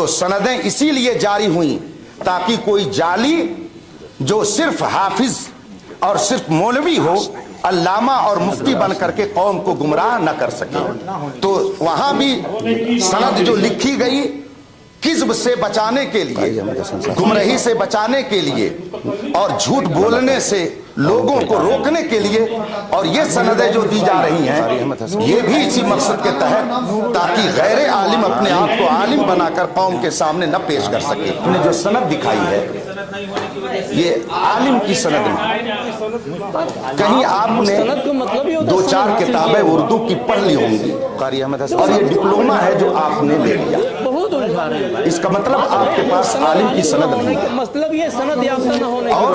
تو सनदें इसीलिए जारी हुई ताकि कोई जाली जो सिर्फ हाफिज और सिर्फ मौलवी हो, अल्लामा और मुफ्ती बन करके कौम को गुमराह न कर सके। तो वहां भी सनद जो लिखी गई किज़्ब से बचाने के लिए, गुमराही से बचाने के लिए और झूठ बोलने से लोगों को रोकने के लिए, और ये सनदें जो दी जा रही हैं ये भी इसी मकसद के तहत ताकि गैर आलिम अपने आप को आलिम बनाकर कौम के सामने न पेश कर सके। उन्हें जो सनद दिखाई है ये आलिम की सनद नहीं। कहीं आपने दो चार किताबें उर्दू की पढ़ ली होंगी और ये डिप्लोमा है जो आपने ले लिया, इसका मतलब आपके पास आलिम की सनद नहीं है। मतलब ये सनद याफ्ता न होने और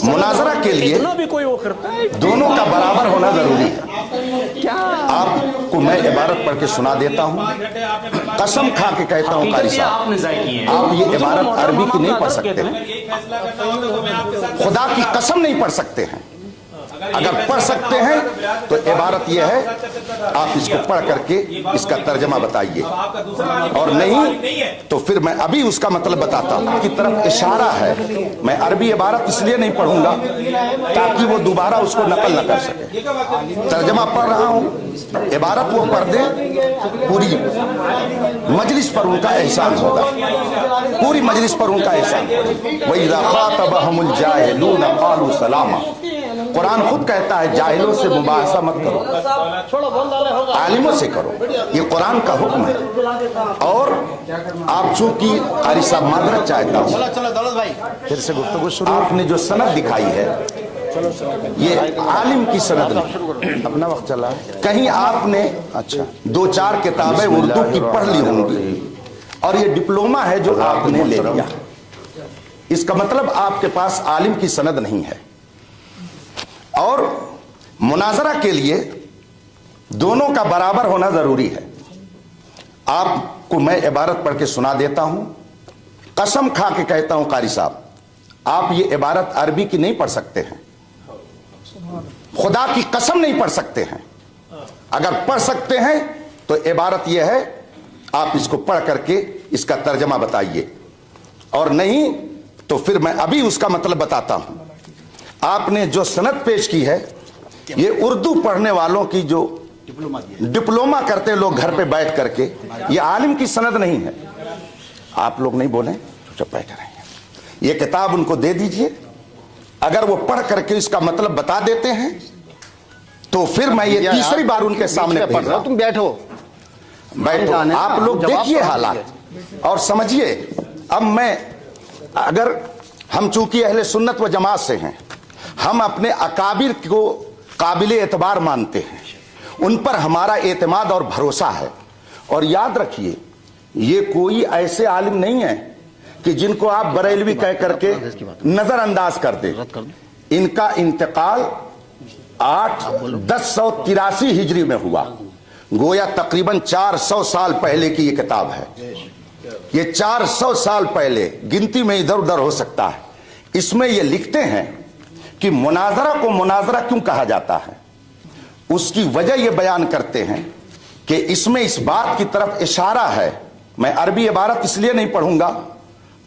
मुनाजरा के लिए भी कोई वो करता है, दोनों का बराबर होना जरूरी है। क्या आपको मैं इबारत पढ़ के सुना देता हूँ, कसम खा के कहता हूँ कारी साहब, आप ये इबारत अरबी की नहीं पढ़ सकते हैं, खुदा की कसम नहीं पढ़ सकते हैं। अगर पढ़ सकते हैं तो इबारत यह है आप इसको पढ़ करके इसका तर्जमा बताइए, और नहीं तो फिर मैं अभी उसका मतलब बताता हूं की तरफ इशारा है। मैं अरबी इबारत इसलिए नहीं पढ़ूंगा ताकि वो दोबारा उसको नकल न कर सके। तर्जमा पढ़ रहा हूं, इबारत वो पढ़ दे, पूरी मजलिस पर उनका एहसान होगा, पूरी मजलिस पर उनका एहसान होगा। वही ख़ातबहुमुल जाहिलून क़ालू सलामा। कुरान खुद कहता है जाहिलों से मुबाहसा मत करो, आलिमों से करो, ये कुरान का हुक्म है। और आप चूंकि कारी साहब माजरत चाहता हूं फिर से गुफ्तगू शुरू, आपने जो सनद दिखाई है ये आलिम की सनद नहीं। अपना वक्त चला, कहीं आपने अच्छा दो चार किताबें उर्दू की पढ़ ली होंगी और ये डिप्लोमा है जो आपने ले लिया, इसका मतलब आपके पास आलिम की सनद नहीं है। और मुनाजरा के लिए दोनों का बराबर होना जरूरी है। आपको मैं इबारत पढ़ के सुना देता हूं, कसम खा के कहता हूं कारी साहब, आप ये इबारत अरबी की नहीं पढ़ सकते हैं, खुदा की कसम नहीं पढ़ सकते हैं। अगर पढ़ सकते हैं तो इबारत यह है आप इसको पढ़ करके इसका तर्जमा बताइए, और नहीं तो फिर मैं अभी उसका मतलब बताता हूं। आपने जो सनद पेश की है ये उर्दू पढ़ने वालों की जो डिप्लोमा करते लोग घर पे बैठ करके, ये आलिम की सनद नहीं है। आप लोग नहीं बोले, चुप बैठे रहिए। ये किताब उनको दे दीजिए, अगर वो पढ़ करके इसका मतलब बता देते हैं तो फिर मैं ये तीसरी बार उनके सामने पढ़ रहा हूं। तुम बैठो बैठो, आप लोग देखिए हालात और समझिए। अब मैं, अगर हम चूंकि अहले सुन्नत व जमात से हैं, हम अपने अकाबिर को काबिल एतबार मानते हैं, उन पर हमारा एतमाद और भरोसा है। और याद रखिए ये कोई ऐसे आलिम नहीं है कि जिनको आप बरेलवी कह करके नजरअंदाज कर दें। इनका इंतकाल 1083 हिजरी में हुआ, गोया तकरीबन 400 साल पहले की ये किताब है। ये 400 साल पहले, गिनती में इधर उधर हो सकता है। इसमें ये लिखते हैं कि मुनाजरा को मुनाजरा क्यों कहा जाता है, उसकी वजह ये बयान करते हैं कि इसमें इस बात की तरफ इशारा है। मैं अरबी इबारत इसलिए नहीं पढ़ूंगा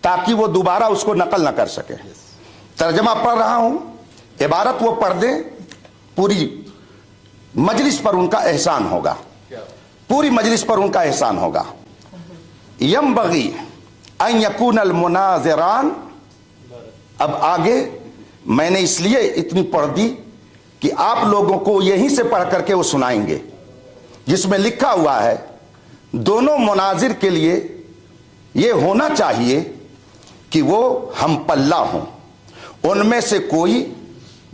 ताकि वो दोबारा उसको नकल न कर सके। तर्जमा पढ़ रहा हूं, इबारत वो पढ़ दे, पूरी मजलिस पर उनका एहसान होगा, पूरी मजलिस पर उनका एहसान होगा। यंबगी अन यकूनल मुनाज़िरान। अब आगे मैंने इसलिए इतनी पढ़ दी कि आप लोगों को यहीं से पढ़ करके वो सुनाएंगे, जिसमें लिखा हुआ है दोनों मुनाजिर के लिए ये होना चाहिए कि वो हम पल्ला हों, उनमें से कोई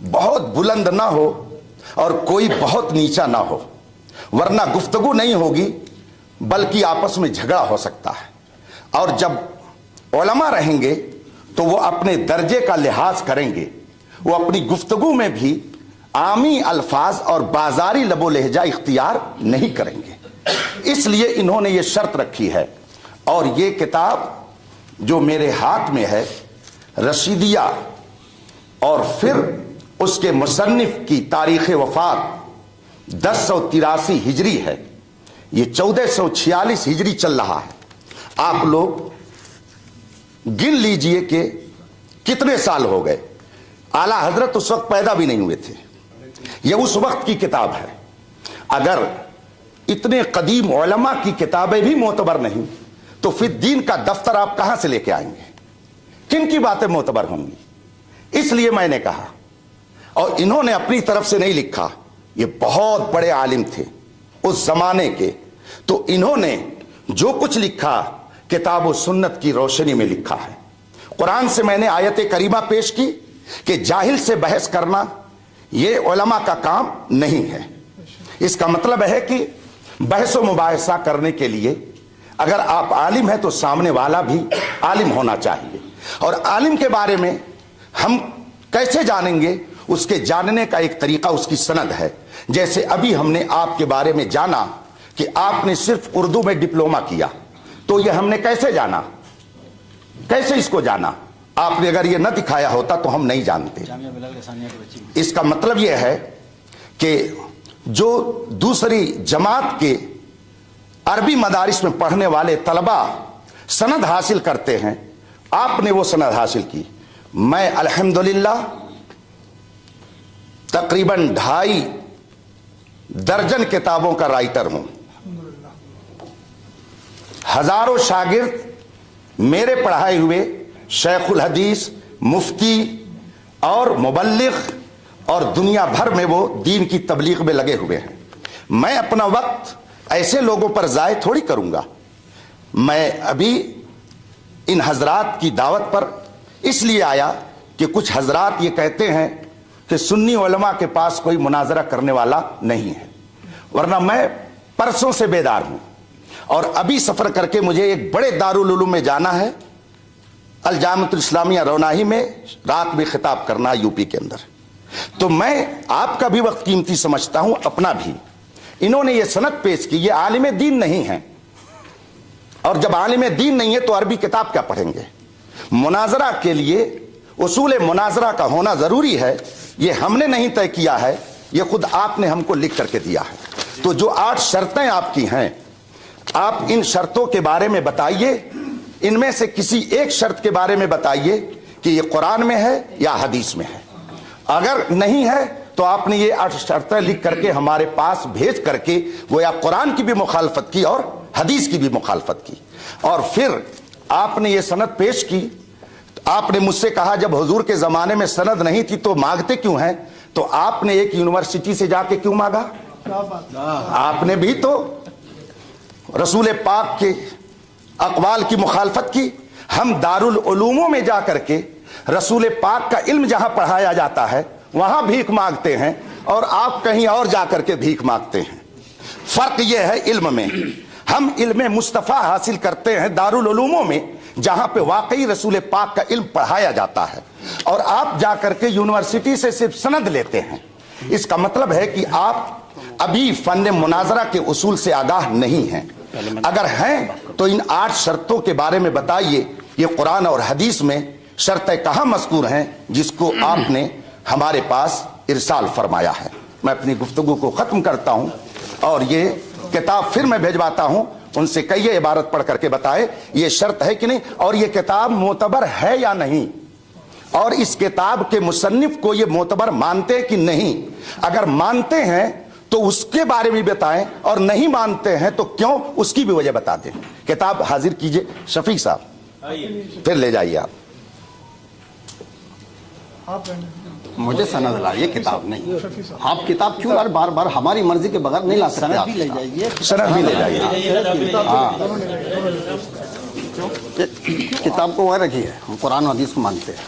बहुत बुलंद ना हो और कोई बहुत नीचा ना हो, वरना गुफ्तगू नहीं होगी बल्कि आपस में झगड़ा हो सकता है। और जब उलमा रहेंगे तो वो अपने दर्जे का लिहाज करेंगे, वो अपनी गुफ्तगू में भी आमी अल्फाज और बाजारी लबो लहजा इख्तियार नहीं करेंगे। इसलिए इन्होंने ये शर्त रखी है। और ये किताब जो मेरे हाथ में है रशीदिया, और फिर उसके मुसन्निफ की तारीख़ वफ़ात 1083 हिजरी है, ये 1446 हिजरी चल रहा है। आप लोग गिन लीजिए कि कितने साल हो गए। आला हजरत उस वक्त पैदा भी नहीं हुए थे। यह उस वक्त की किताब है। अगर इतने कदीम उलमा की किताबें भी मोतबर नहीं तो फिर दीन का दफ्तर आप कहां से लेके आएंगे? किन की बातें मोतबर होंगी? इसलिए मैंने कहा, और इन्होंने अपनी तरफ से नहीं लिखा, ये बहुत बड़े आलिम थे उस जमाने के, तो इन्होंने जो कुछ लिखा किताब व सुन्नत की रोशनी में लिखा है। कुरान से मैंने आयत करीमा पेश की कि जाहिल से बहस करना ये उलमा का काम नहीं है। इसका मतलब है कि बहस व मुबाहिसा करने के लिए अगर आप आलिम हैं तो सामने वाला भी आलिम होना चाहिए। और आलिम के बारे में हम कैसे जानेंगे? उसके जानने का एक तरीका उसकी सनद है। जैसे अभी हमने आपके बारे में जाना कि आपने सिर्फ उर्दू में डिप्लोमा किया, तो यह हमने कैसे जाना? कैसे इसको जाना? आपने अगर यह न दिखाया होता तो हम नहीं जानते। इसका मतलब यह है कि जो दूसरी जमात के अरबी मदारिस में पढ़ने वाले तलबा सनद हासिल करते हैं, आपने वो सनद हासिल की। मैं अल्हम्दुलिल्लाह तकरीबन 2.5 दर्जन किताबों का राइटर हूं। हजारों शागिर्द मेरे पढ़ाए हुए शेखुल हदीस, मुफ्ती और मुबल्लिग और दुनिया भर में वो दीन की तबलीग में लगे हुए हैं। मैं अपना वक्त ऐसे लोगों पर ज़ाय थोड़ी करूंगा। मैं अभी इन हजरात की दावत पर इसलिए आया कि कुछ हजरात ये कहते हैं कि सुन्नी उलमा के पास कोई मुनाजरा करने वाला नहीं है, वरना मैं परसों से बेदार हूं। और अभी सफर करके मुझे एक बड़े दारुल उलूम में जाना है, अल जामिअतुल इस्लामिया रौनाही में रात में खिताब करना यूपी के अंदर। तो मैं आपका भी वक्त कीमती समझता हूं, अपना भी। इन्होंने ये सनद पेश की, ये आलिम दीन नहीं है, और जब आलिम दीन नहीं है तो अरबी किताब क्या पढ़ेंगे? मुनाजरा के लिए उसूल मुनाजरा का होना जरूरी है। ये हमने नहीं तय किया है, ये खुद आपने हमको लिख करके दिया है। तो जो 8 शर्तें आपकी हैं, आप इन शर्तों के बारे में बताइए। इनमें से किसी एक शर्त के बारे में बताइए कि ये कुरान में है या हदीस में है। अगर नहीं है तो आपने ये 8 शर्तें लिख करके हमारे पास भेज करके वो या कुरान की भी मुखालफत की और हदीस की भी मुखालफत की, और फिर आपने ये सनद पेश की। आपने मुझसे कहा जब हुजूर के जमाने में सनद नहीं थी तो मांगते क्यों हैं? तो आपने एक यूनिवर्सिटी से जाके क्यों मांगा? आपने भी तो रसूल पाक के अक़वाल की मुखालफत की। हम दारुल उलूमों में जा करके रसूल पाक का इल्म जहां पढ़ाया जाता है वहां भीख मांगते हैं, और आप कहीं और जा करके भीख मांगते हैं। फर्क यह है इल्म में। हम इल्म मुस्तफ़ा हासिल करते हैं दारुल उलूमों में जहां पे वाकई रसूल पाक का इल्म पढ़ाया जाता है, और आप जा करके यूनिवर्सिटी से सिर्फ सनद लेते हैं। इसका मतलब है कि आप अभी फन मुनाजरा के उसूल से आगाह नहीं हैं। अगर हैं तो इन 8 शर्तों के बारे में बताइए। ये कुरान और हदीस में शर्तें कहां मज़कूर हैं जिसको आपने हमारे पास इरसाल फरमाया है? मैं अपनी गुफ्तगू को खत्म करता हूं, और ये किताब फिर मैं भेजवाता हूं। उनसे कहिए इबारत पढ़ करके बताए ये शर्त है कि नहीं, और ये किताब मोतबर है या नहीं, और इस किताब के मुसन्निफ को ये मोतबर मानते कि नहीं। अगर मानते हैं तो उसके बारे में बताएं, और नहीं मानते हैं तो क्यों, उसकी भी वजह बता दें। किताब हाजिर कीजिए शफीक साहब, फिर ले जाइए आप। मुझे सनद लाइए, किताब नहीं। आप किताब क्यों यार बार बार हमारी मर्जी के बगैर नहीं ला सकते? सनद भी ले जाइए, सनद भी ले जाइए। हाँ, किताब को वह रखिए, हम कुरान हदीस को मानते हैं।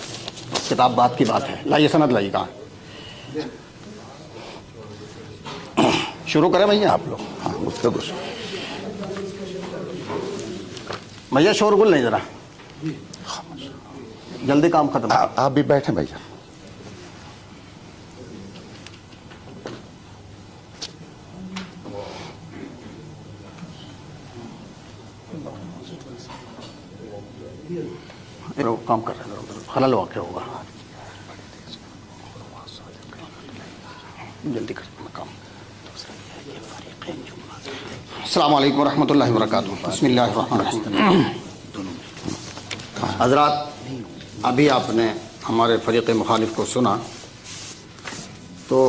किताब बात की बात है। लाइए सनद लाइए। कहाँ शुरू करें भैया? आप लोग। हाँ, गुफ्तगू भैया शोरगुल नहीं, जरा जल्दी काम खत्म। आप भी बैठे भैया। काम कर रहे हैं, खलल वाक़ होगा। जल्दी कर काम। السلام علیکم ورحمۃ اللہ وبرکاتہ. بسم اللہ الرحمن الرحیم. حضرات، ابھی آپ نے ہمارے فریق مخالف کو سنا تو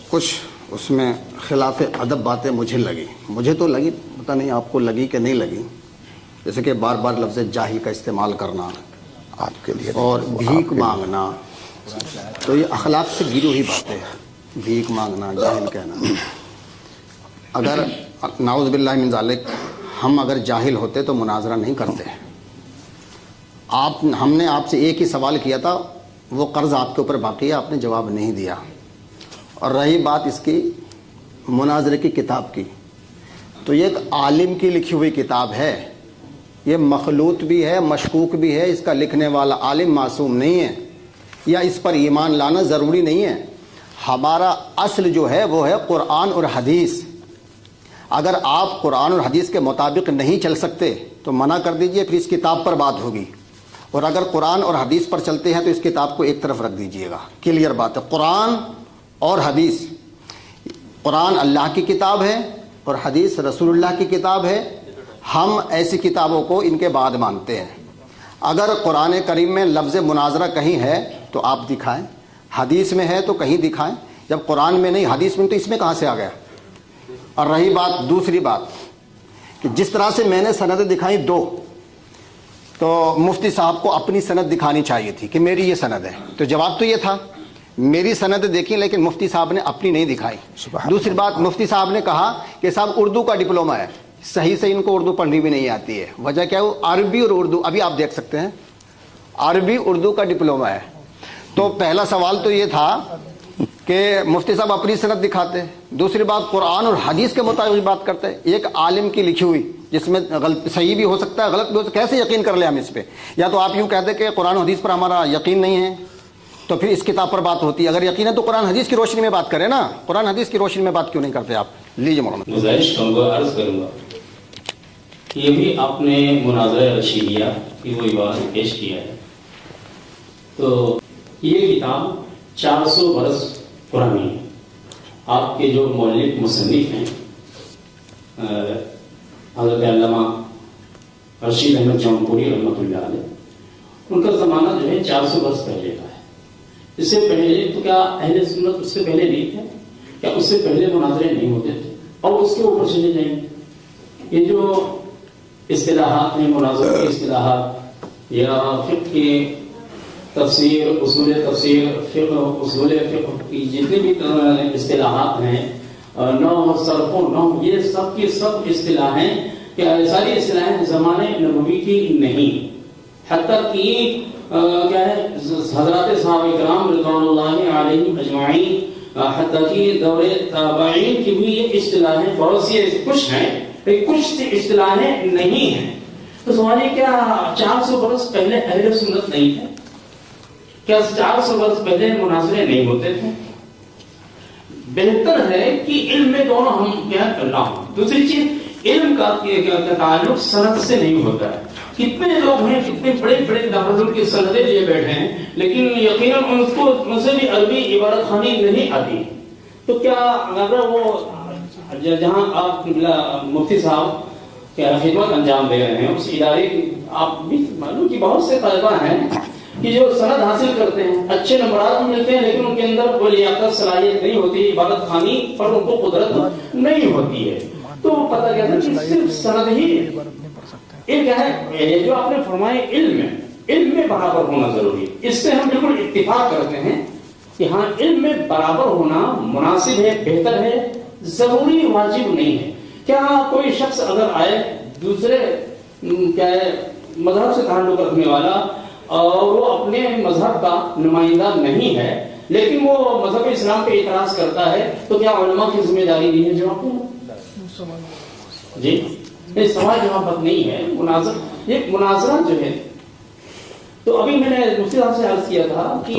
کچھ اس میں خلاف ادب باتیں مجھے تو لگی، پتہ نہیں آپ کو لگی کہ نہیں لگی. جیسے کہ بار بار لفظ جاہل کا استعمال کرنا آپ کے لیے اور بھیک مانگنا، تو یہ اخلاق سے گری ہوئی باتیں ہیں. بھیک مانگنا، جاہل کہنا. اگر نعوذ باللہ من ذالک ہم اگر جاہل ہوتے تو مناظرہ نہیں کرتے. ہم نے آپ سے ایک ہی سوال کیا تھا، وہ قرض آپ کے اوپر باقی ہے، آپ نے جواب نہیں دیا. اور رہی بات اس کی مناظرے کی کتاب کی، تو یہ ایک عالم کی لکھی ہوئی کتاب ہے. یہ مخلوط بھی ہے، مشکوک بھی ہے. اس کا لکھنے والا عالم معصوم نہیں ہے، یا اس پر ایمان لانا ضروری نہیں ہے. ہمارا اصل جو ہے وہ ہے قرآن اور حدیث. اگر آپ قرآن اور حدیث کے مطابق نہیں چل سکتے تو منع کر دیجئے، پھر اس کتاب پر بات ہوگی. اور اگر قرآن اور حدیث پر چلتے ہیں تو اس کتاب کو ایک طرف رکھ دیجئے گا. کلیئر بات ہے. قرآن اور حدیث، قرآن اللہ کی کتاب ہے اور حدیث رسول اللہ کی کتاب ہے. ہم ایسی کتابوں کو ان کے بعد مانتے ہیں. اگر قرآن کریم میں لفظ مناظرہ کہیں ہے تو آپ دکھائیں، حدیث میں ہے تو کہیں دکھائیں. جب قرآن میں نہیں، حدیث میں، تو اس میں کہاں سے آ گیا؟ اور رہی بات دوسری بات کہ جس طرح سے میں نے سند دکھائی دو، تو مفتی صاحب کو اپنی سند دکھانی چاہیے تھی کہ میری یہ سند ہے. تو جواب تو یہ تھا میری سند دیکھیں، لیکن مفتی صاحب نے اپنی نہیں دکھائی. دوسری بات، مفتی صاحب نے کہا کہ صاحب اردو کا ڈپلومہ ہے. صحیح سے ان کو اردو پڑھنی بھی نہیں آتی ہے. وجہ کیا ہے؟ عربی اور اردو، ابھی آپ دیکھ سکتے ہیں، عربی اردو کا ڈپلومہ ہے. تو پہلا سوال تو یہ تھا کہ مفتی صاحب اپنی سند دکھاتے. دوسری بات، قرآن اور حدیث کے مطابق بات کرتے. ایک عالم کی لکھی ہوئی جس میں صحیح بھی ہو سکتا ہے، غلط بھی ہو سکتا ہے، کیسے یقین کر لیں ہم اس پہ؟ یا تو آپ یوں کہتے کہ قرآن و حدیث پر ہمارا یقین نہیں ہے تو پھر اس کتاب پر بات ہوتی ہے. اگر یقین ہے تو قرآن حدیث کی روشنی میں بات کریں نا. قرآن حدیث کی روشنی میں بات کیوں نہیں کرتے آپ؟ لیجیے مولانا. گزارش کروں گا، عرض کروں گا کہ یہ بھی آپ نے مناظرہ رشیدیہ کی وہ عبارت پیش کیا ہے. تو یہ کتاب 400 برس پرانی ہے. آپ کے جو مؤلف مصنف ہیں حضرت علامہ رشید احمد جونپوری رحمۃ اللہ علیہ، ان کا زمانہ جو ہے 400 برس پہلے کا ہے. اس سے پہلے تو کیا اہل سنت اس سے پہلے نہیں تھے؟ کیا اس سے پہلے مناظرے نہیں ہوتے تھے؟ اور اس کے اوپر چلے جائیں گے. یہ جو اصطلاحات ہیں، مناظرے کی اصطلاحات یا فقہ کی تفسیر، اصول تفسیر، فقہ، اصول فقہ کی جتنی بھی اصطلاحات ہیں، نحو، صرف و نحو، یہ سب کی سب اصطلاحیں، کیا ساری اصطلاحیں زمانے نبوی کی نہیں. حتیٰ کہ کیا ہے حضرات صحابہ کرام رضوان اللہ علیہم اجمعین، حتیٰ کہ دور تابعین کی بھی یہ اصطلاحیں بہت سی کچھ ہیں، کچھ اصطلاحیں نہیں ہیں. تو سوال ہے کیا 400 برس پہلے اہل سنت نہیں تھے؟ کیا 400 برس پہلے مناظرے نہیں ہوتے تھے؟ بہتر ہے کہ علم میں دونوں ہم کیا کرنا ہو. دوسری چیز، علم کا تعلق سند سے نہیں ہوتا ہے. کتنے لوگ ہیں، کتنے بڑے بڑے دارالعلوم کی سندیں لیے بیٹھے ہیں، لیکن یقیناً ان سے بھی عربی عبارت خانی نہیں آتی. تو کیا اگر وہ جہاں آپ مفتی صاحب کیا خدمت انجام دے رہے ہیں اس ادارے کی، آپ بھی معلوم کہ بہت سے طلبہ ہیں کہ جو سند حاصل کرتے ہیں، اچھے نمبرات ملتے ہیں، لیکن ان کے اندر کوئی لیاقت صلاحیت نہیں ہوتی، عبادت خانی پر ان کو قدرت نہیں ہوتی ہے. تو پتہ کیا تھا کہ صرف سند ہی یہ کیا ہے جو آپ نے فرمائے علم میں برابر ہونا ضروری ہے. اس سے ہم بالکل اتفاق کرتے ہیں کہ ہاں علم میں برابر ہونا مناسب ہے، بہتر ہے، ضروری واجب نہیں ہے. کیا کوئی شخص اگر آئے دوسرے کیا ہے مذہب سے تعلق رکھنے والا اور وہ اپنے مذہب کا نمائندہ نہیں ہے لیکن وہ مذہب اسلام پہ اعتراض کرتا ہے، تو کیا علماء کی ذمہ داری نہیں ہے جواب جی؟ نہیں، سوال جواب نہیں ہے. یہ مناظرہ جو ہے، تو ابھی میں نے مفتی صاحب سے عرض کیا تھا کہ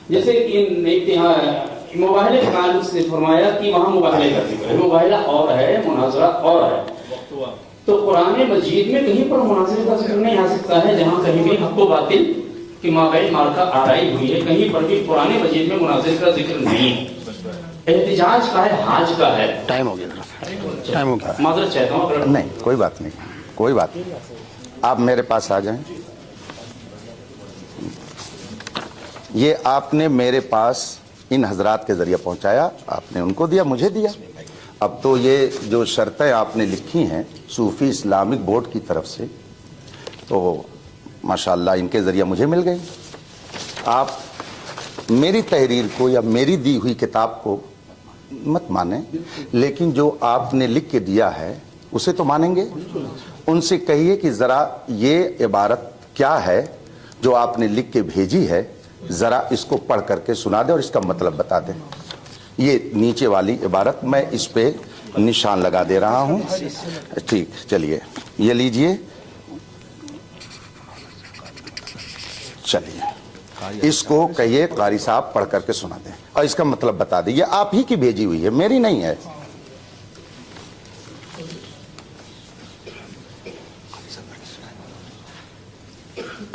جیسے کہ مباحلے کے تعلق سے فرمایا کہ وہاں مباحلے کا ذکر ہے، مباحلہ اور ہے، مناظرہ اور ہے. تو قرآن مجید میں کہیں پر مناظرے کا ذکر نہیں آ سکتا ہے جہاں کہیں بھی حق و باطل कि माबैन मार्का आड़ाई हुई है, कहीं पर भी पुराने मजीद में मुनाजिर का जिक्र नहीं है। एहतिजाज का है, हाज का है। टाइम हो गया, टाइम हो गया, माजरत चाहता हूँ अगर नहीं, कोई बात नहीं, कोई बात नहीं, आप मेरे पास आ जाएं। ये आपने मेरे पास इन हजरात के जरिए पहुंचाया, आपने उनको दिया, मुझे दिया। अब तो ये जो शर्तें आपने लिखी हैं सूफी इस्लामिक बोर्ड की तरफ से, तो माशाअल्लाह इनके जरिए मुझे मिल गई। आप मेरी तहरीर को या मेरी दी हुई किताब को मत माने, लेकिन जो आपने लिख के दिया है उसे तो मानेंगे। उनसे कहिए कि ज़रा ये इबारत क्या है जो आपने लिख के भेजी है, ज़रा इसको पढ़ करके सुना दे और इसका मतलब बता दें। ये नीचे वाली इबारत मैं इस पे निशान लगा दे रहा हूँ। ठीक, चलिए ये लीजिए, चलिए इसको कहिए कारी साहब पढ़ करके सुना दें और इसका मतलब बता दें। ये आप ही की भेजी हुई है, मेरी नहीं है।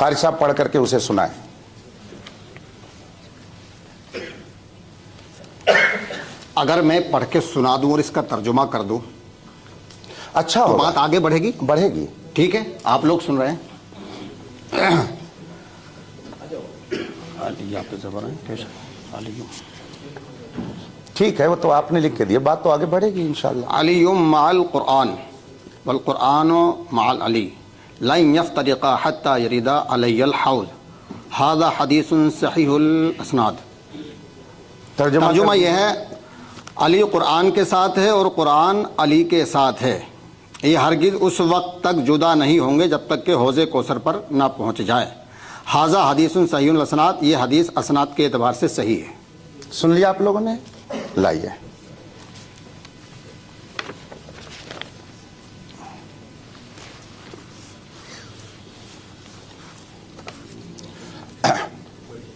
कारी साहब पढ़ करके उसे सुनाएं। अगर मैं पढ़ के सुना दूं और इसका तर्जुमा कर दूं, अच्छा तो होगा। बात आगे बढ़ेगी। बढ़ेगी। ठीक है, आप लोग सुन रहे हैं। ठीक है, वो तो आपने लिख के दिया, बात तो आगे बढ़ेगी इंशाअल्लाह। अलीयुम माल कुरान वल कुरान माल अली लन यफ्तरिका हत्ता यरिदा अलैयल हौज हादा हदीसुन सहीहुल असनाद। तर्जुमा यह है, अली कुरान के साथ है और कुरान अली के साथ है। ये हरगिज़ उस वक्त तक जुदा नहीं होंगे जब तक कि हौज़े कौसर पर ना पहुंच जाए। हाजा हदीसुन सहीहुल असनाद, ये हदीस असनाद के एतबार से सही है। सुन लिया आप लोगों ने? लाइए।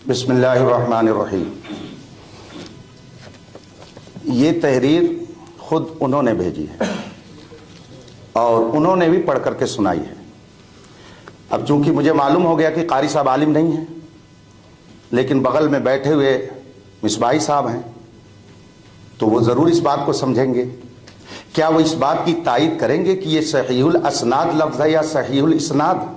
बिस्मिल्लाहिर्रहमानिर्रहीम। ये तहरीर खुद उन्होंने भेजी है और उन्होंने भी पढ़ करके सुनाई है। अब चूंकि मुझे मालूम हो गया कि कारी साहब आलिम नहीं हैं, लेकिन बगल में बैठे हुए मिसबाही साहब हैं, तो वो ज़रूर इस बात को समझेंगे। क्या वो इस बात की तायीद करेंगे कि ये सहीहुल असनाद लफ्ज़ है या सहीहुल इसनाद?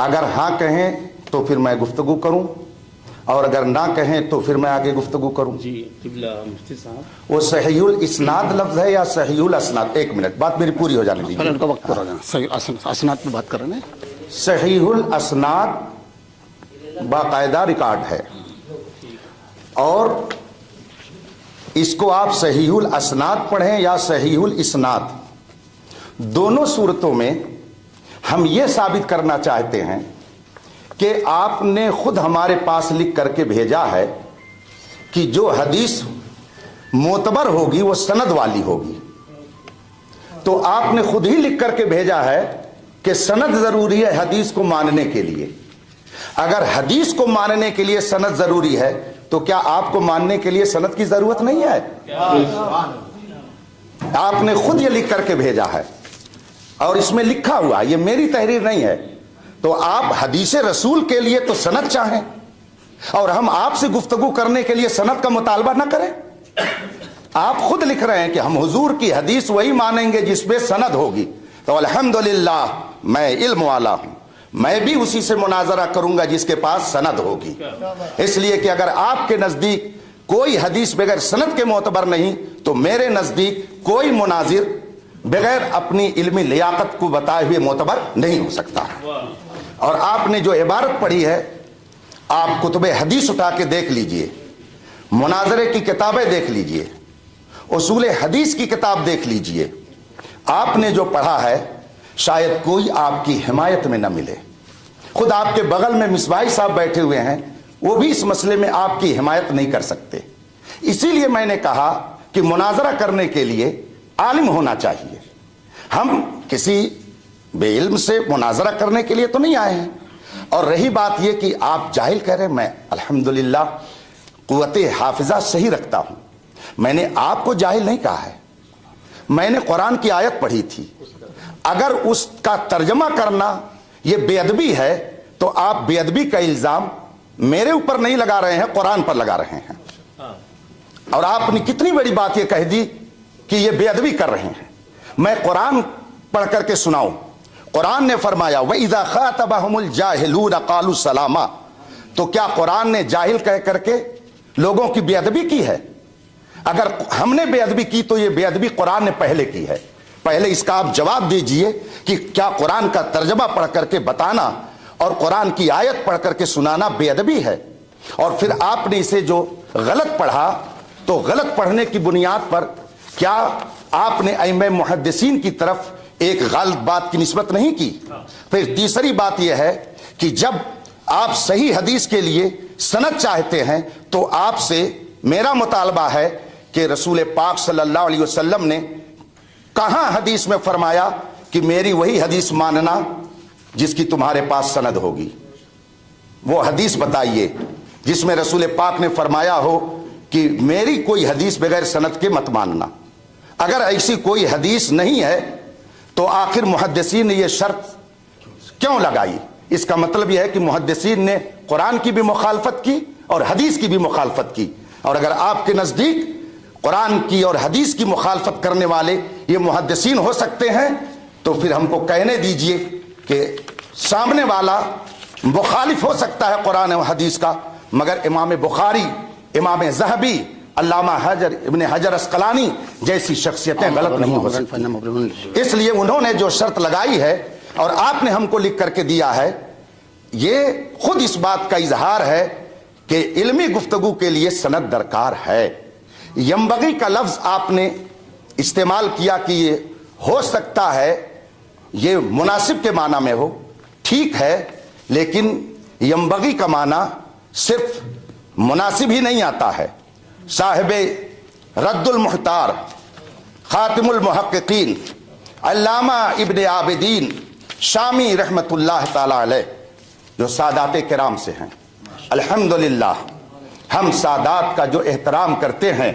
अगर हाँ कहें तो फिर मैं गुफ्तगू करूं, और अगर ना कहें तो फिर मैं आगे गुफ्तगू करूं। जी किबला मुफ्ती साहब, वो सहीहुल इसनाद लफ्ज़ है या सहीहुल असनाद? एक मिनट, बात मेरी पूरी हो जाने दीजिए। उनका वक्त पूरा हो जाना। सही असनाद पे बात कर रहे हैं। सहीहुल असनाद बाकायदा रिकॉर्ड है और इसको आप सहीहुल असनाद पढ़ें या सहीहुल इसनाद, दोनों सूरतों में हम ये साबित करना चाहते हैं कि आपने खुद हमारे पास लिख करके भेजा है कि जो हदीस मोतबर होगी वो सनद वाली होगी। तो आपने खुद ही लिख करके भेजा है कि सनद जरूरी है हदीस को मानने के लिए। अगर हदीस को मानने के लिए सनद जरूरी है तो क्या आपको मानने के लिए सनद की जरूरत नहीं है? आपने खुद ये लिख करके भेजा है और इसमें लिखा हुआ, ये मेरी तहरीर नहीं है। तो आप हदीस रसूल के लिए तो सनद चाहें और हम आपसे गुफ्तगू करने के लिए सनद का मुतालबा ना करें। आप खुद लिख रहे हैं कि हम हुजूर की हदीस वही मानेंगे जिसमें सनद होगी। तो अल्हम्दुलिल्लाह मैं इल्म वाला हूं, मैं भी उसी से मुनाजरा करूंगा जिसके पास सनद होगी। इसलिए कि अगर आपके नजदीक कोई हदीस बगैर सनद के मोतबर नहीं, तो मेरे नजदीक कोई मुनाजिर बगैर अपनी इल्मी लियाकत को बताए हुए मोतबर नहीं हो सकता। और आपने जो इबारत पढ़ी है, आप कुतुबे हदीस उठा के देख लीजिए, मुनाजरे की किताबें देख लीजिए, उसूल हदीस की किताब देख लीजिए। आपने जो पढ़ा है शायद कोई आपकी हिमायत में न मिले। खुद आपके बगल में मिसबाही साहब बैठे हुए हैं, वो भी इस मसले में आपकी हिमायत नहीं कर सकते। इसीलिए मैंने कहा कि मुनाजरा करने के लिए आलिम होना चाहिए। हम किसी बेइल्म से मुनाजरा करने के लिए तो नहीं आए हैं। और रही बात यह कि आप जाहिल कह रहे हैं, मैं अल्हम्दुलिल्लाह कुव्वते हाफिजा सही रखता हूं। मैंने आपको जाहिल नहीं कहा है, मैंने कुरान की आयत पढ़ी थी। अगर उसका तर्जमा करना यह बेअदबी है तो आप बेअदबी का इल्जाम मेरे ऊपर नहीं लगा रहे हैं, कुरान पर लगा रहे हैं। और आपने कितनी बड़ी बात यह कह दी कि ये बेअदबी कर रहे हैं। मैं कुरान पढ़ करके सुनाऊं। कुरान ने फरमाया वइज़ा ख़ातबहुमुल जाहिलून क़ालू सलामा। तो क्या कुरान ने जाहिल कह करके लोगों की बेअदबी की है? अगर हमने बेअदबी की तो ये बेअदबी कुरान ने पहले की है। पहले इसका आप जवाब दीजिए कि क्या कुरान का तर्जमा पढ़ करके बताना और कुरान की आयत पढ़ करके सुनाना बेअदबी है? और फिर आपने इसे जो गलत पढ़ा तो गलत पढ़ने की बुनियाद पर क्या आपने अइम्मा मुहद्दिसीन की तरफ एक गलत बात की निस्बत नहीं की? फिर तीसरी बात यह है कि जब आप सही हदीस के लिए सनद चाहते हैं तो आपसे मेरा मुतालबा है कि रसूल पाक सल्लल्लाहु अलैहि वसल्लम ने कहां हदीस में फरमाया कि मेरी वही हदीस मानना जिसकी तुम्हारे पास सनद होगी। वो हदीस बताइए जिसमें रसूल पाक ने फरमाया हो कि मेरी कोई हदीस बगैर सनद के मत मानना। अगर ऐसी कोई हदीस नहीं है तो आखिर मुहद्दिसीन ने यह शर्त क्यों लगाई? इसका मतलब यह है कि मुहद्दिसीन ने कुरान की भी मुखालफत की और हदीस की भी मुखालफत की। और अगर आपके नजदीक कुरान की और हदीस की मुखालफत करने वाले ये मुहद्दिसीन हो सकते हैं तो फिर हमको कहने दीजिए कि सामने वाला मुखालिफ हो सकता है कुरान और हदीस का, मगर इमाम बुखारी, इमाम ज़हबी, अल्लामा इब्न हजर अस्कलानी जैसी शख्सियतें गलत नहीं हो सकती। इसलिए उन्होंने जो शर्त लगाई है और आपने हमको लिख करके दिया है, ये खुद इस बात का इजहार है कि इल्मी गुफ्तगू के लिए सनद दरकार है। यंबगी का लफ्ज आपने इस्तेमाल किया कि ये हो सकता है, ये मुनासिब के माना में हो, ठीक है, लेकिन यंबगी का माना सिर्फ मुनासिब ही नहीं आता है। साहिबे रद्दुल मुहतार खातिमुल मुहक्किकीन अल्लामा इब्न आबिदीन शामी रहमतुल्लाह ताला अलैह जो सादात किराम से हैं, अल्हम्दुलिल्लाह हम सादात का जो एहतराम करते हैं,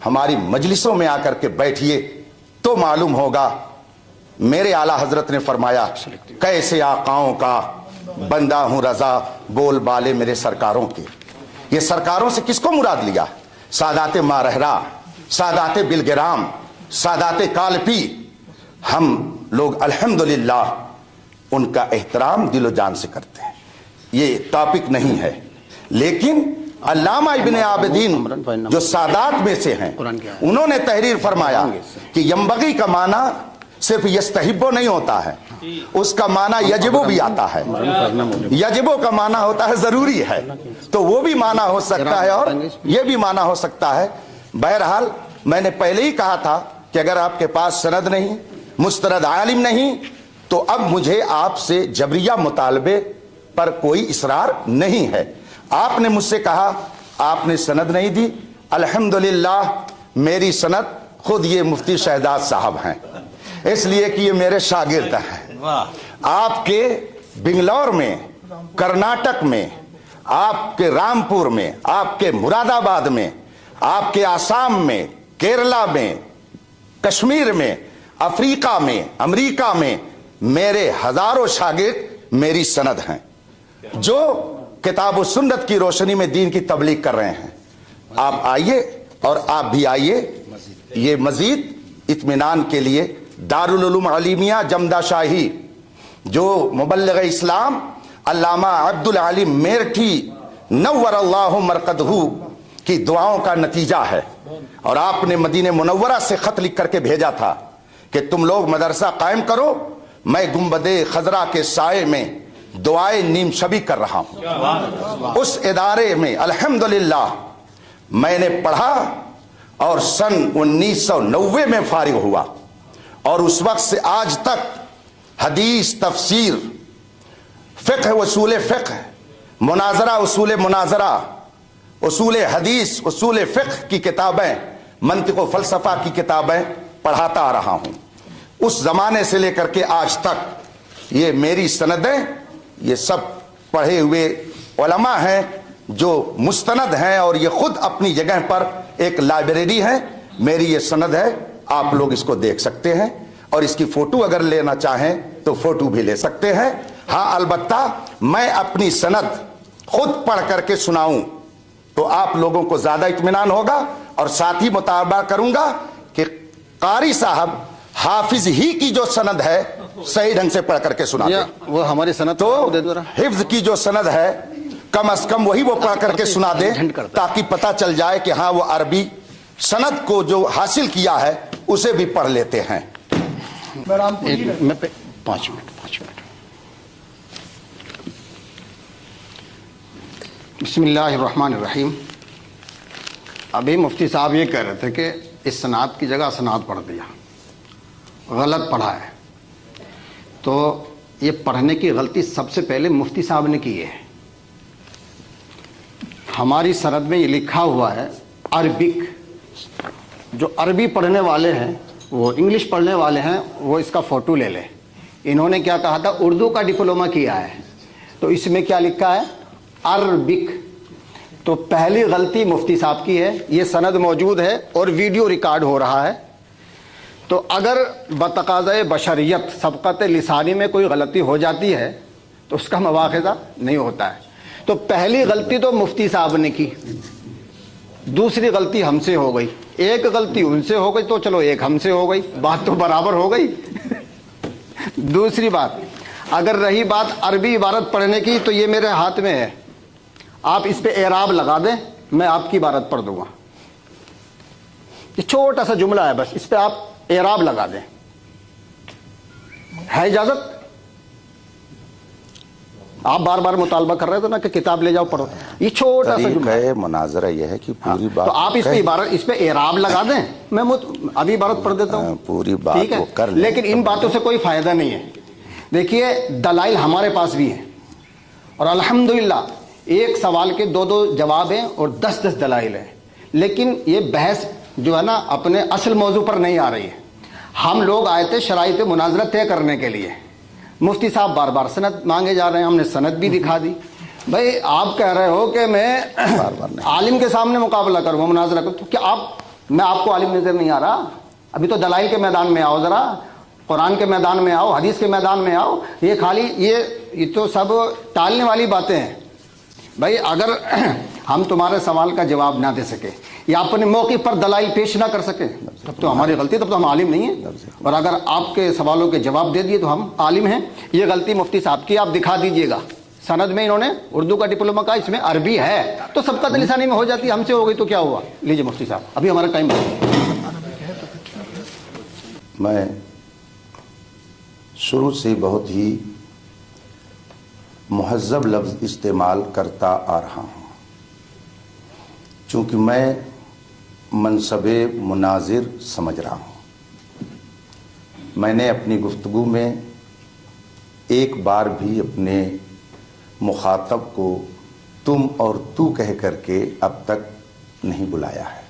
हमारी मजलिसों में आकर के बैठिए तो मालूम होगा। मेरे आला हजरत ने फरमाया कैसे आकाओं का बंदा हूं रजा बोल बाले मेरे सरकारों के। ये सरकारों से किसको मुराद लिया? सादाते मारहरा, सादाते बिलगिराम, सादाते कालपी। हम लोग अल्हम्दुलिल्लाह उनका एहतराम दिलो जान से करते हैं, ये टॉपिक नहीं है। लेकिन अल्लामा इब्न आबिदीन जो सादात में से हैं, उन्होंने तहरीर फरमाया कि यंबगी का माना सिर्फ यस्तहिब्बो नहीं होता है, उसका माना यजिबो भी आता है। यजिबो का माना होता है जरूरी है, तो वो भी माना हो सकता है और ये भी माना हो सकता है। बहरहाल मैंने पहले ही कहा था कि अगर आपके पास सनद नहीं, मुस्तरद आलिम नहीं, तो अब मुझे आपसे जबरिया मुतालबे पर कोई इसरार नहीं है। आपने मुझसे कहा आपने सनद नहीं दी, अल्हम्दुलिल्लाह मेरी सनद खुद ये मुफ्ती शहजाद साहब हैं, इसलिए कि ये मेरे शागिर्द हैं। आपके बिंगलौर में, कर्नाटक में, आपके रामपुर में, आपके मुरादाबाद में, आपके आसाम में, केरला में, कश्मीर में, अफ्रीका में, अमेरिका में मेरे हजारों शागिर्द मेरी सनद हैं जो किताब और सुन्नत की रोशनी में दीन की तबलीग कर रहे हैं। आप आइए और आप भी आइए। ये मजीद इत्मीनान के लिए दारुल उलूम अलीमिया जमदा शाही जो मुबल्लिग इस्लाम अल्लामा अब्दुल अलीम मेरठी नव्वरल्लाहु मरकदहू की दुआओं का नतीजा है। और आपने मदीने मुनव्वरा से खत लिख करके भेजा था कि तुम लोग मदरसा कायम करो, मैं गुंबदे खजरा के साए में दुआए नीम शबी कर रहा हूं। उस इदारे में अल्हम्दुलिल्लाह मैंने पढ़ा और सन 1990 में फारिग हुआ और उस वक्त से आज तक हदीस, तफसीर, फ़िक़्ह, उसूल फ़िक़्ह, मुनाजरा, उसूल मुनाजरा, उसूल हदीस, उसूल फ़िक़्ह की किताबें, मंतिक़ व फ़लसफ़ा की किताबें पढ़ाता आ रहा हूँ। उस ज़माने से लेकर के आज तक ये मेरी सनदें, ये सब पढ़े हुए उलमा हैं जो मुस्तनद हैं और ये खुद अपनी जगह पर एक लाइब्रेरी है। मेरी ये सनद है, आप लोग इसको देख सकते हैं और इसकी फ़ोटो अगर लेना चाहें तो फ़ोटो भी ले सकते हैं। ہاں البتہ میں اپنی سند خود پڑھ کر کے سناؤں تو آپ لوگوں کو زیادہ اطمینان ہوگا، اور ساتھ ہی مطالبہ کروں گا کہ قاری صاحب حافظ ہی کی جو سند ہے صحیح ڈھنگ سے پڑھ کر کے سنا دیں۔ وہ ہماری سند تو حفظ کی جو سند ہے کم از کم وہی وہ پڑھ کر کے سنا دیں، تاکہ پتہ چل جائے کہ ہاں وہ عربی سند کو جو حاصل کیا ہے اسے بھی پڑھ لیتے ہیں۔ میں 5 منٹ بسم اللہ الرحمن الرحیم۔ ابھی مفتی صاحب یہ کہہ رہے تھے کہ اس سناد کی جگہ اسناد پڑھ دیا، غلط پڑھا ہے۔ تو یہ پڑھنے کی غلطی سب سے پہلے مفتی صاحب نے کی ہے۔ ہماری سند میں یہ لکھا ہوا ہے عربک، جو عربی پڑھنے والے ہیں وہ انگلش پڑھنے والے ہیں وہ اس کا فوٹو لے لیں۔ انہوں نے کیا کہا تھا؟ اردو کا ڈپلومہ کیا ہے، تو اس میں کیا لکھا ہے؟ عربک۔ تو پہلی غلطی مفتی صاحب کی ہے۔ یہ سند موجود ہے اور ویڈیو ریکارڈ ہو رہا ہے، تو اگر بتقاضۂ بشریت سبقت لسانی میں کوئی غلطی ہو جاتی ہے تو اس کا مواخذہ نہیں ہوتا ہے۔ تو پہلی غلطی تو مفتی صاحب نے کی، دوسری غلطی ہم سے ہو گئی، ایک غلطی ان سے ہو گئی تو چلو ایک ہم سے ہو گئی، بات تو برابر ہو گئی۔ دوسری بات، اگر رہی بات عربی عبارت پڑھنے کی تو یہ میرے ہاتھ میں ہے، آپ اس پہ اعراب لگا دیں، میں آپ کی عبارت پڑھ دوں گا۔ یہ چھوٹا سا جملہ ہے بس، اس پہ آپ اعراب لگا دیں، ہے اجازت؟ آپ بار بار مطالبہ کر رہے تھے نا کہ کتاب لے جاؤ پڑھو، یہ چھوٹا سا جملہ ہے۔ مناظرہ یہ ہے کہ پوری بات تو آپ اس پہ عبارت، اس پہ اعراب لگا دیں، میں ابھی عبارت پڑھ دیتا ہوں، پوری بات ٹھیک ہے؟ وہ کر لیں۔ لیکن ان باتوں سے کوئی فائدہ نہیں ہے۔ دیکھیے دلائل ہمارے پاس بھی ہیں، اور الحمدللہ ایک سوال کے 2 جواب ہیں اور 10 دلائل ہیں، لیکن یہ بحث جو ہے نا اپنے اصل موضوع پر نہیں آ رہی ہے۔ ہم لوگ آئے تھے شرائط مناظرہ طے کرنے کے لیے، مفتی صاحب بار بار سند مانگے جا رہے ہیں، ہم نے سند بھی دکھا دی۔ بھائی آپ کہہ رہے ہو کہ میں عالم کے سامنے مقابلہ کروں، مناظرہ کروں، تو کیا میں آپ کو عالم نظر نہیں آ رہا؟ ابھی تو دلائل کے میدان میں آؤ، ذرا قرآن کے میدان میں آؤ، حدیث کے میدان میں آؤ۔ یہ خالی یہ تو سب ٹالنے والی باتیں ہیں۔ بھائی اگر ہم تمہارے سوال کا جواب نہ دے سکے یا اپنے موقع پر دلائل پیش نہ کر سکے تب تو ہماری غلطی، تب تو ہم عالم نہیں ہیں، اور اگر آپ کے سوالوں کے جواب دے دیے تو ہم عالم ہیں۔ یہ غلطی مفتی صاحب کی، آپ دکھا دیجئے گا۔ سند میں انہوں نے اردو کا ڈپلومہ کہا، اس میں عربی ہے تو سبقت لسانی میں ہو جاتی، ہم سے ہو گئی تو کیا ہوا؟ لیجئے مفتی صاحب، ابھی ہمارا ٹائم میں شروع سے بہت ہی مہذب لفظ استعمال کرتا آ رہا ہوں، چونکہ میں منصب مناظر سمجھ رہا ہوں۔ میں نے اپنی گفتگو میں ایک بار بھی اپنے مخاطب کو تم اور تو کہہ کر کے اب تک نہیں بلایا ہے۔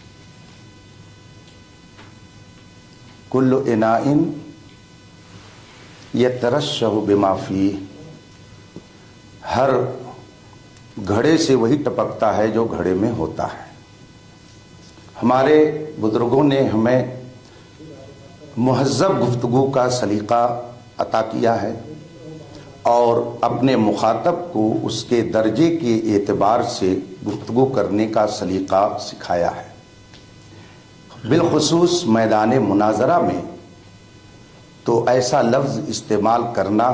کل اناء یترشح بما فیہ، ہر گھڑے سے وہی ٹپکتا ہے جو گھڑے میں ہوتا ہے۔ ہمارے بزرگوں نے ہمیں مہذب گفتگو کا سلیقہ عطا کیا ہے اور اپنے مخاطب کو اس کے درجے کے اعتبار سے گفتگو کرنے کا سلیقہ سکھایا ہے۔ بالخصوص میدان مناظرہ میں تو ایسا لفظ استعمال کرنا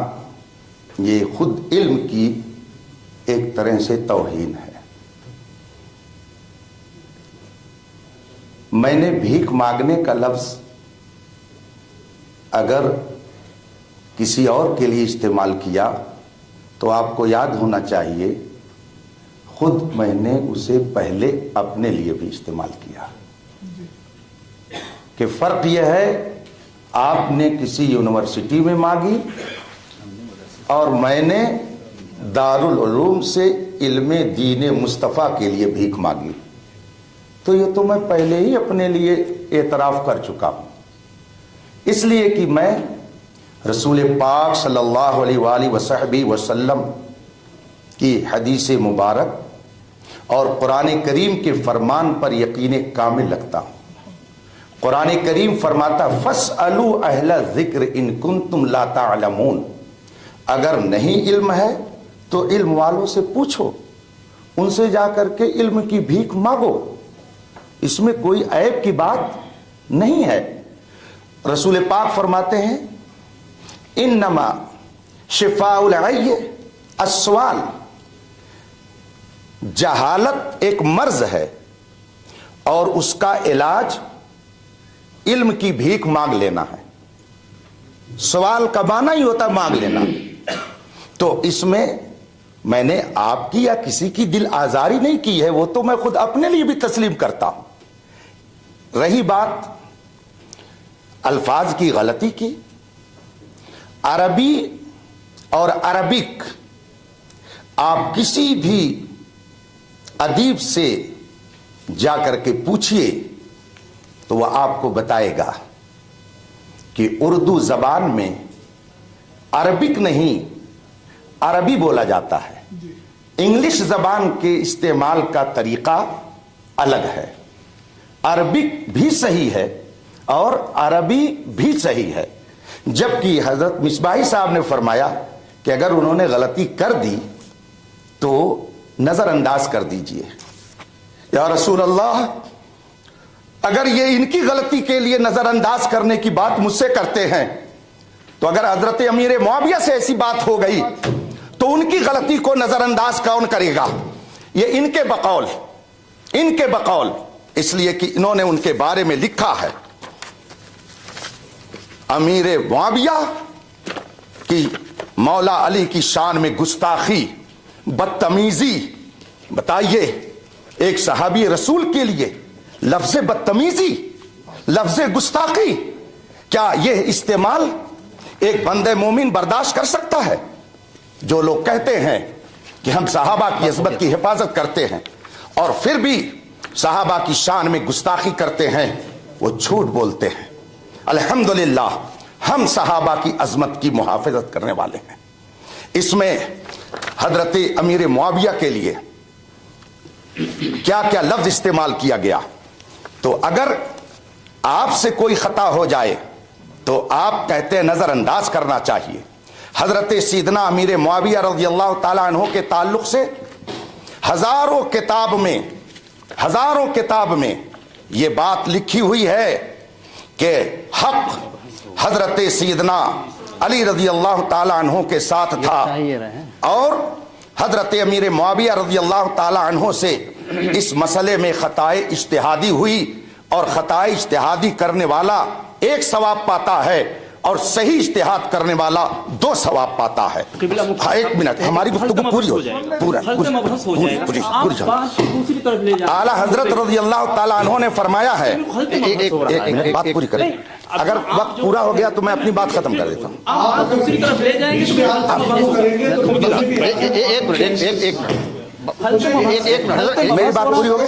یہ خود علم کی ایک طرح سے توہین ہے۔ میں نے بھیک مانگنے کا لفظ اگر کسی اور کے لیے استعمال کیا تو آپ کو یاد ہونا چاہیے خود میں نے اسے پہلے اپنے لیے بھی استعمال کیا، کہ فرق یہ ہے آپ نے کسی یونیورسٹی میں مانگی اور میں نے دارالعلوم سے علم دین مصطفیٰ کے لیے بھیک مانگی، تو یہ تو میں پہلے ہی اپنے لیے اعتراف کر چکا ہوں۔ اس لیے کہ میں رسول پاک صلی اللہ علیہ وآلہ وصحبہ وسلم کی حدیث مبارک اور قرآن کریم کے فرمان پر یقین کامل رکھتا ہوں۔ قرآن کریم فرماتا فَاسْأَلُوا أَهْلَ الذِّكْرِ إِن كُنتُمْ لَا تَعْلَمُونَ، اگر نہیں علم ہے تو علم والوں سے پوچھو، ان سے جا کر کے علم کی بھیک مانگو، اس میں کوئی عیب کی بات نہیں ہے۔ رسول پاک فرماتے ہیں انما شفاء العی السؤال، جہالت ایک مرض ہے اور اس کا علاج علم کی بھیک مانگ لینا ہے۔ سوال کا معنی ہی ہوتا مانگ لینا۔ تو اس میں نے آپ کی یا کسی کی دل آزاری نہیں کی ہے، وہ تو میں خود اپنے لیے بھی تسلیم کرتا ہوں۔ رہی بات الفاظ کی غلطی کی، عربی اور عربک آپ کسی بھی ادیب سے جا کر کے پوچھئے تو وہ آپ کو بتائے گا کہ اردو زبان میں عربک نہیں عربی بولا جاتا ہے، انگلش زبان کے استعمال کا طریقہ الگ ہے۔ عربک بھی صحیح ہے اور عربی بھی صحیح ہے، جبکہ حضرت مصباحی صاحب نے فرمایا کہ اگر انہوں نے غلطی کر دی تو نظر انداز کر دیجئے۔ یا رسول اللہ، اگر یہ ان کی غلطی کے لیے نظر انداز کرنے کی بات مجھ سے کرتے ہیں تو اگر حضرت امیر معاویہ سے ایسی بات ہو گئی تو ان کی غلطی کو نظر انداز کون کرے گا؟ یہ ان کے بقول، اس لیے کہ انہوں نے ان کے بارے میں لکھا ہے امیر معاویہ کی مولا علی کی شان میں گستاخی، بدتمیزی۔ بتائیے ایک صحابی رسول کے لیے لفظ بدتمیزی، لفظ گستاخی، کیا یہ استعمال ایک بندہ مومن برداشت کر سکتا ہے؟ جو لوگ کہتے ہیں کہ ہم صحابہ کی عظمت کی حفاظت کرتے ہیں اور پھر بھی صحابہ کی شان میں گستاخی کرتے ہیں، وہ جھوٹ بولتے ہیں۔ الحمدللہ ہم صحابہ کی عظمت کی محافظت کرنے والے ہیں۔ اس میں حضرت امیر معاویہ کے لیے کیا کیا لفظ استعمال کیا گیا، تو اگر آپ سے کوئی خطا ہو جائے تو آپ کہتے ہیں نظر انداز کرنا چاہیے۔ حضرت سیدنا امیر معاویہ رضی اللہ تعالیٰ عنہ کے تعلق سے ہزاروں کتاب میں یہ بات لکھی ہوئی ہے کہ حق حضرت سیدنا علی رضی اللہ تعالیٰ عنہ کے ساتھ تھا اور حضرت امیر معاویہ رضی اللہ تعالیٰ عنہ سے اس مسئلے میں خطائے اجتہادی ہوئی اور خطائے اجتہادی کرنے والا 1 ثواب پاتا ہے اور صحیح اجتہاد کرنے والا 2 ثواب پاتا ہے۔ 1 منٹ، ہماری گفتگو پوری ہو جائے، اعلیٰ حضرت رضی اللہ تعالیٰ عنہ نے فرمایا ہے، ایک بات پوری کریں، اگر وقت پورا ہو گیا تو میں اپنی بات ختم کر دیتا ہوں۔ میری بات پوری ہو گئی؟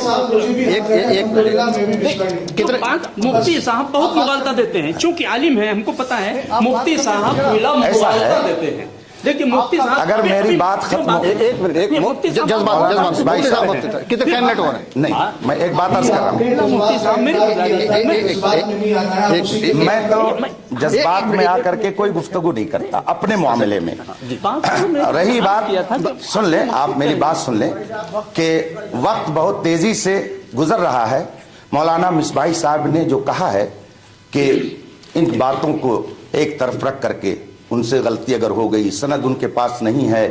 مفتی صاحب بہت مغالطہ دیتے ہیں، چونکہ عالم ہے، ہم کو پتا ہے مفتی صاحب مغالطہ دیتے ہیں، لیکن مفتی صاحب اگر میری بات ختم ہو، جذبات بھائی صاحب کتنے ٹائم لیٹ ہو رہے ہیں؟ نہیں، میں ایک بات عرض کر رہا ہوں، مفتی صاحب میں تو جذبات میں آ کر کے کوئی گفتگو نہیں کرتا اپنے معاملے میں۔ رہی بات، سن لیں آپ میری بات سن لیں کہ وقت بہت تیزی سے گزر رہا ہے۔ مولانا مصباحی صاحب نے جو کہا ہے کہ ان باتوں کو ایک طرف رکھ کر کے ان سے غلطی اگر ہو گئی، سند ان کے پاس نہیں ہے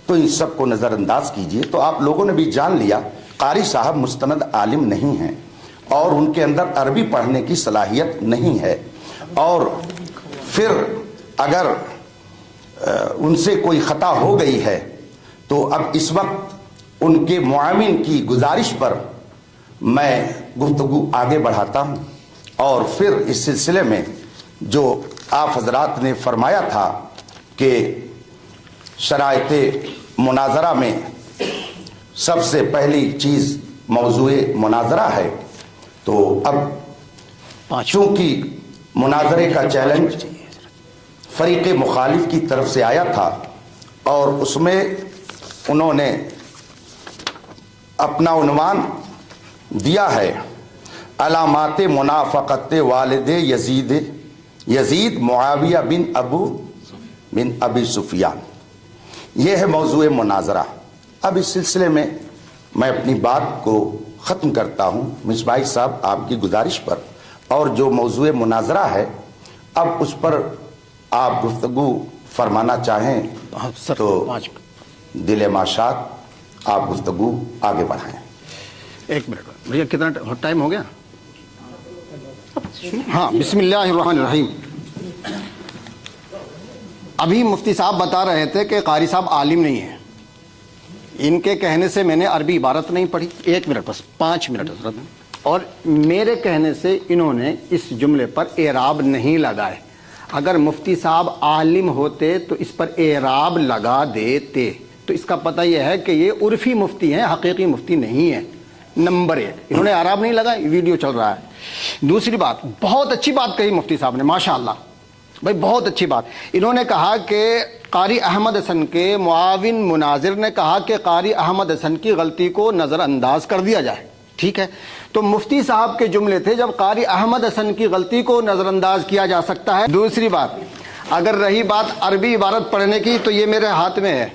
تو ان سب کو نظر انداز کیجئے، تو آپ لوگوں نے بھی جان لیا قاری صاحب مستند عالم نہیں ہیں اور ان کے اندر عربی پڑھنے کی صلاحیت نہیں ہے، اور پھر اگر ان سے کوئی خطا ہو گئی ہے تو اب اس وقت ان کے معاون کی گزارش پر میں گفتگو آگے بڑھاتا ہوں، اور پھر اس سلسلے میں جو آپ حضرات نے فرمایا تھا کہ شرائط مناظرہ میں سب سے پہلی چیز موضوع مناظرہ ہے، تو اب چونکہ مناظرے کا چیلنج فریق مخالف کی طرف سے آیا تھا اور اس میں انہوں نے اپنا عنوان دیا ہے علامات منافقت والد یزید معاویہ بن ابی سفیان۔ یہ ہے موضوع مناظرہ. اب اس سلسلے میں میں اپنی بات کو ختم کرتا ہوں مصباحی صاحب آپ کی گزارش پر, اور جو موضوع مناظرہ ہے اب اس پر آپ گفتگو فرمانا چاہیں تو دل ماشات آپ گفتگو آگے بڑھائیں. 1 منٹ بھیا, کتنا ٹائم ہو گیا؟ ہاں, بسم اللہ الرحمن الرحیم. ابھی مفتی صاحب بتا رہے تھے کہ قاری صاحب عالم نہیں ہیں. ان کے کہنے سے میں نے عربی عبارت نہیں پڑھی. 1 منٹ بس, 5 منٹ حضرت. اور میرے کہنے سے انہوں نے اس جملے پر اعراب نہیں لگائے. اگر مفتی صاحب عالم ہوتے تو اس پر اعراب لگا دیتے. تو اس کا پتہ یہ ہے کہ یہ عرفی مفتی ہیں, حقیقی مفتی نہیں ہیں. نمبر 1, انہوں نے اعراب نہیں لگا, ویڈیو چل رہا ہے. دوسری بات, بہت اچھی بات کہی مفتی صاحب نے, ماشاءاللہ بھائی, بہت اچھی بات. انہوں نے کہا کہ قاری احمد حسن کے معاون مناظر نے کہا کہ قاری احمد حسن کی غلطی کو نظر انداز کر دیا جائے. ٹھیک ہے, تو مفتی صاحب کے جملے تھے جب قاری احمد حسن کی غلطی کو نظر انداز کیا جا سکتا ہے. دوسری بات, اگر رہی بات عربی عبارت پڑھنے کی تو یہ میرے ہاتھ میں ہے,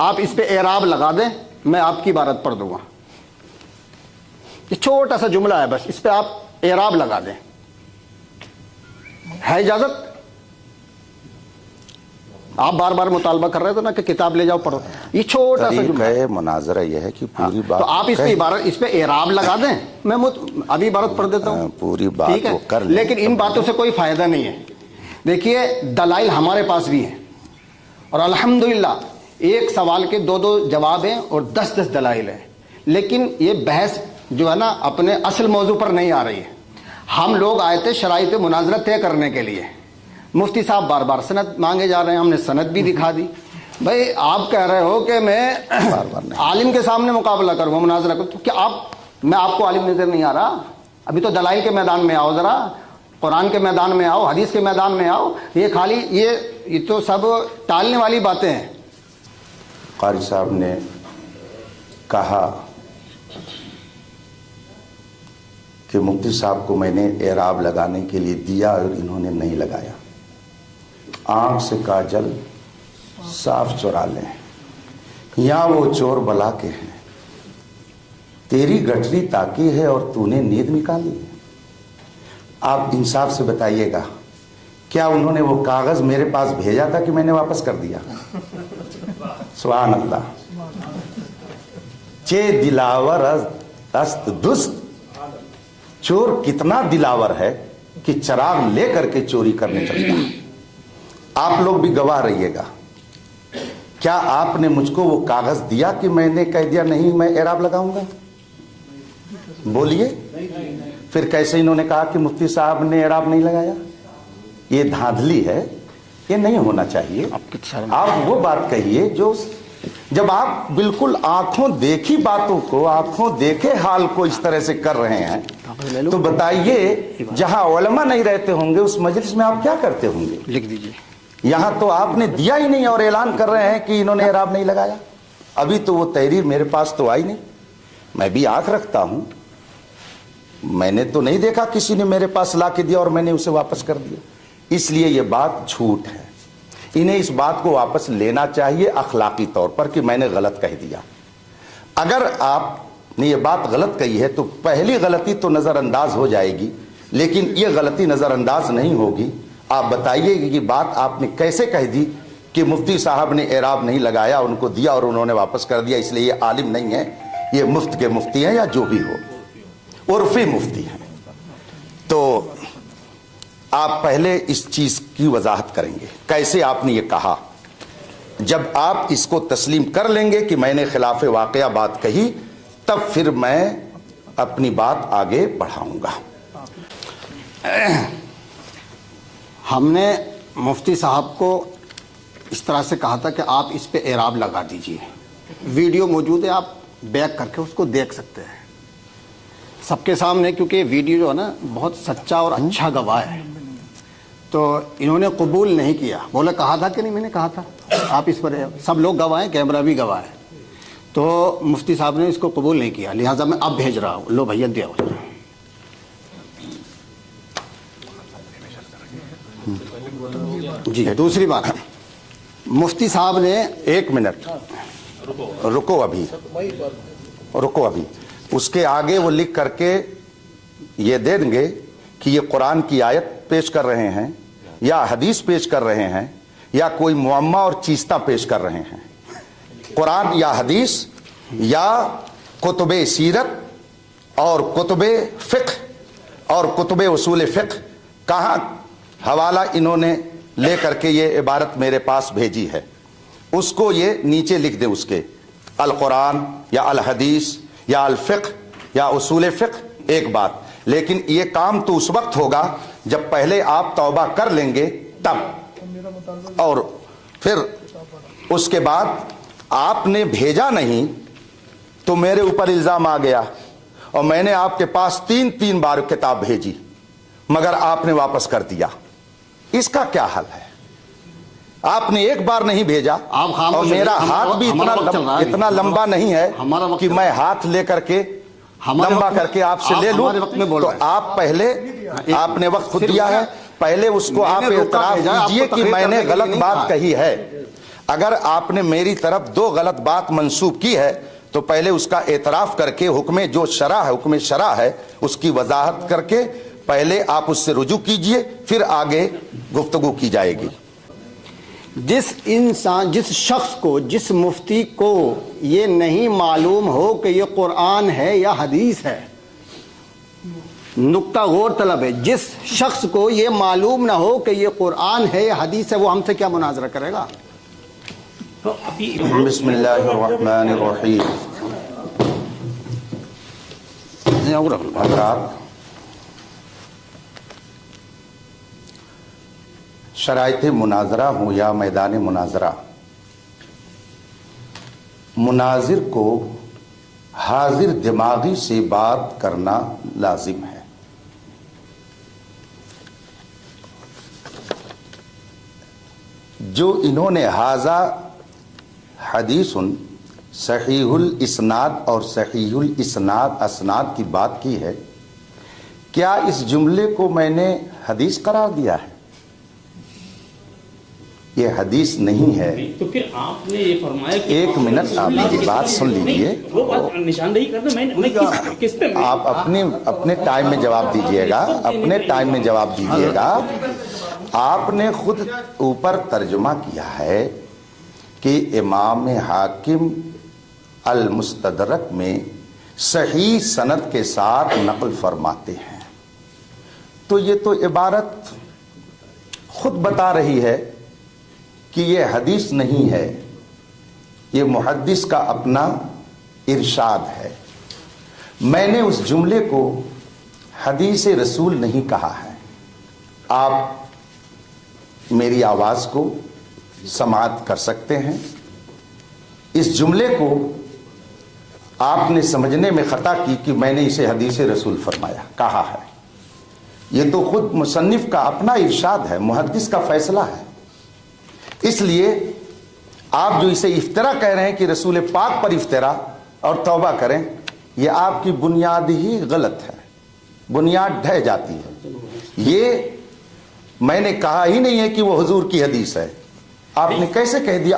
آپ اس پہ اعراب لگا دیں, میں آپ کی عبارت پڑھ دوں گا. یہ چھوٹا سا جملہ ہے, بس اس پہ آپ اعراب لگا دیں. ہے اجازت؟ آپ بار بار مطالبہ کر رہے تھے نا کہ کتاب لے جاؤ پڑھو. یہ چھوٹا سا جملہ ہے. مناظرہ یہ ہے کہ پوری بات, تو آپ اس پہ عبارت, اس پہ اعراب لگا دیں, میں ابھی عبارت پڑھ دیتا ہوں. پوری بات وہ کر لیں. لیکن ان باتوں سے کوئی فائدہ نہیں ہے. دیکھیے, دلائل ہمارے پاس بھی ہیں, اور الحمدللہ ایک سوال کے 2 جواب ہیں اور 10 دلائل ہیں. لیکن یہ بحث جو ہے نا اپنے اصل موضوع پر نہیں آ رہی ہے. ہم لوگ آئے تھے شرائط مناظرہ طے کرنے کے لیے. مفتی صاحب بار بار سند مانگے جا رہے ہیں, ہم نے سند بھی دکھا دی. بھائی آپ کہہ رہے ہو کہ میں عالم کے سامنے مقابلہ کروں, مناظرہ کروں, تو کیا میں آپ کو عالم نظر نہیں آ رہا؟ ابھی تو دلائل کے میدان میں آؤ, ذرا قرآن کے میدان میں آؤ, حدیث کے میدان میں آؤ. یہ خالی یہ تو سب ٹالنے والی باتیں ہیں. قاری صاحب نے کہا کہ مفتی صاحب کو میں نے اعراب لگانے کے لیے دیا اور انہوں نے نہیں لگایا. آنکھ سے کاجل صاف چرا لیں, یا وہ چور بلا کے ہیں, تیری گٹری تاکی ہے اور تو نے نیند نکالی. آپ انصاف سے بتائیے گا, کیا انہوں نے وہ کاغذ میرے پاس بھیجا تھا کہ میں نے واپس کر دیا؟ سبحان اللہ. چے دلاور است دست, چور کتنا دلاور ہے کہ چراغ لے کر کے چوری کرنے چلتا ہے. آپ لوگ بھی گواہ رہیے گا. کیا آپ نے مجھ کو وہ کاغذ دیا کہ میں نے کہہ دیا نہیں میں اعراب لگاؤں گا؟ بولیے. پھر کیسے انہوں نے کہا کہ مفتی صاحب نے اعراب نہیں لگایا؟ یہ دھاندلی ہے, یہ نہیں ہونا چاہیے. آپ وہ بات کہیے جو جب آپ بالکل آنکھوں دیکھی باتوں کو, آنکھوں دیکھے حال کو اس طرح سے کر رہے ہیں, تو بتائیے جہاں علماء نہیں رہتے ہوں گے اس مجلس میں آپ کیا کرتے ہوں گے؟ لکھ دیجیے. یہاں تو آپ نے دیا ہی نہیں اور اعلان کر رہے ہیں کہ انہوں نے اعراب نہیں لگایا. ابھی تو وہ تحریر میرے پاس تو آئی نہیں. میں بھی آنکھ رکھتا ہوں, میں نے تو نہیں دیکھا کسی نے میرے پاس لا کے دیا اور میں نے اسے واپس کر دیا. اس لیے یہ بات جھوٹ ہے. انہیں اس بات کو واپس لینا چاہیے اخلاقی طور پر کہ میں نے غلط کہہ دیا. اگر آپ نے یہ بات غلط کہی ہے تو پہلی غلطی تو نظر انداز ہو جائے گی, لیکن یہ غلطی نظر انداز نہیں ہوگی. آپ بتائیے کہ یہ بات آپ نے کیسے کہہ دی کہ مفتی صاحب نے اعراب نہیں لگایا, ان کو دیا اور انہوں نے واپس کر دیا, اس لیے یہ عالم نہیں ہے, یہ مفت کے مفتی ہیں یا جو بھی ہو, عرفی مفتی ہیں. تو آپ پہلے اس چیز کی وضاحت کریں گے کیسے آپ نے یہ کہا. جب آپ اس کو تسلیم کر لیں گے کہ میں نے خلاف واقعہ بات کہی, تب پھر میں اپنی بات آگے بڑھاؤں گا. ہم نے مفتی صاحب کو اس طرح سے کہا تھا کہ آپ اس پہ اعراب لگا دیجئے. ویڈیو موجود ہے, آپ بیک کر کے اس کو دیکھ سکتے ہیں سب کے سامنے, کیونکہ ویڈیو جو ہے نا بہت سچا اور اچھا گواہ ہے. تو انہوں نے قبول نہیں کیا, بولے کہا تھا کہ نہیں, میں نے کہا تھا. آپ اس پر سب لوگ گواہ ہیں, کیمرہ بھی گواہ ہے. تو مفتی صاحب نے اس کو قبول نہیں کیا, لہٰذا میں اب بھیج رہا ہوں. لو بھیا دیا ہو. جی دوسری بات, मुफ्ती साहब ने 1 मिनट रुको अभी उसके आगे वो लिख करके ये दे देंगे कि ये कुरान की आयत पेश कर रहे हैं या हदीस पेश कर रहे हैं या कोई मुअम्मा और चीस्ता पेश कर रहे हैं। कुरान या हदीस या कुतुबे सीरत और कुतुबे फ़िक़्ह और कुतुबे उसूल फ़िक़्ह, कहाँ हवाला इन्होंने ले करके ये इबारत मेरे पास भेजी है, उसको ये नीचे लिख दे, उसके अल कुरान या अल हदीस या अल फ़िक़्ह या उसूल फ़िक़्ह। एक बात, लेकिन ये काम तो उस वक्त होगा जब पहले आप तौबा कर लेंगे तब, और फिर उसके बाद आपने भेजा नहीं तो मेरे ऊपर इल्जाम आ गया और मैंने आपके पास 3 बार किताब भेजी मगर आपने वापस कर दिया। इसका क्या हल है? आपने एक बार नहीं भेजा और मेरा हाथ भी इतना लंबा नहीं है कि मैं हाथ लेकर के लंबा करके आपसे ले लूं। तो आप पहले, आपने वक्त खुद दिया है, पहले उसको आप एतराफ कीजिए कि मैंने गलत बात कही है। अगर आपने मेरी तरफ 2 गलत बात मंसूब की है तो पहले उसका एतराफ करके हुक्म जो शरा है, हुक्म शरा है, उसकी वजाहत करके पहले आप उससे रुजू कीजिए, फिर आगे गुफ्तगू की जाएगी। जिस शख्स को, जिस मुफ्ती को ये नहीं मालूम हो कि ये कुरान है या हदीस है, नुक्ता गौर तलब है, जिस शख्स को ये मालूम ना हो कि ये कुरान है या हदीस है, वो हमसे क्या मुनाजरा करेगा? बिस्मिल्लाहिर्रहमानिर्रहीम। शराइत मुनाजरा हो या मैदान मुनाजरा, मुनाजिर को हाजिर दिमागी से बात करना लाजिम है। जो इन्होंने हाजा हदीसुन सहीहुल इस्नाद और सहीहुल इस्नाद असनाद की बात की है, क्या इस जुमले को मैंने हदीस करार दिया है? ये हदीस नहीं है। तो फिर आपने ये फरमाया कि 1 मिनट आप मेरी बात सुन लीजिए। वो बात निशानदेही करना, मैं किस पे आप अपने टाइम में जवाब दीजिएगा, अपने टाइम में जवाब दीजिएगा। आपने खुद ऊपर तर्जुमा किया है कि इमाम हाकिम अल मुस्तदरक में सही सनद के साथ नकल फरमाते हैं। तो ये तो इबारत खुद बता रही है कि ये हदीस नहीं है, ये मुहद्दिस का अपना इरशाद है। मैंने उस जुमले को हदीस रसूल नहीं कहा है। आप मेरी आवाज को समाअत कर सकते हैं। इस जुमले को आपने समझने में खता की कि मैंने इसे हदीस रसूल फरमाया, कहा है। ये तो खुद मुसन्निफ का अपना इरशाद है, मुहद्दिस का फैसला है। इसलिए आप जो इसे इफ्तरा कह रहे हैं कि रसूल पाक पर इफ्तरा और तौबा करें, यह आपकी बुनियाद ही गलत है, बुनियाद ढह जाती है। ये मैंने कहा ही नहीं है कि वो हुजूर की हदीस है। आपने कैसे कह दिया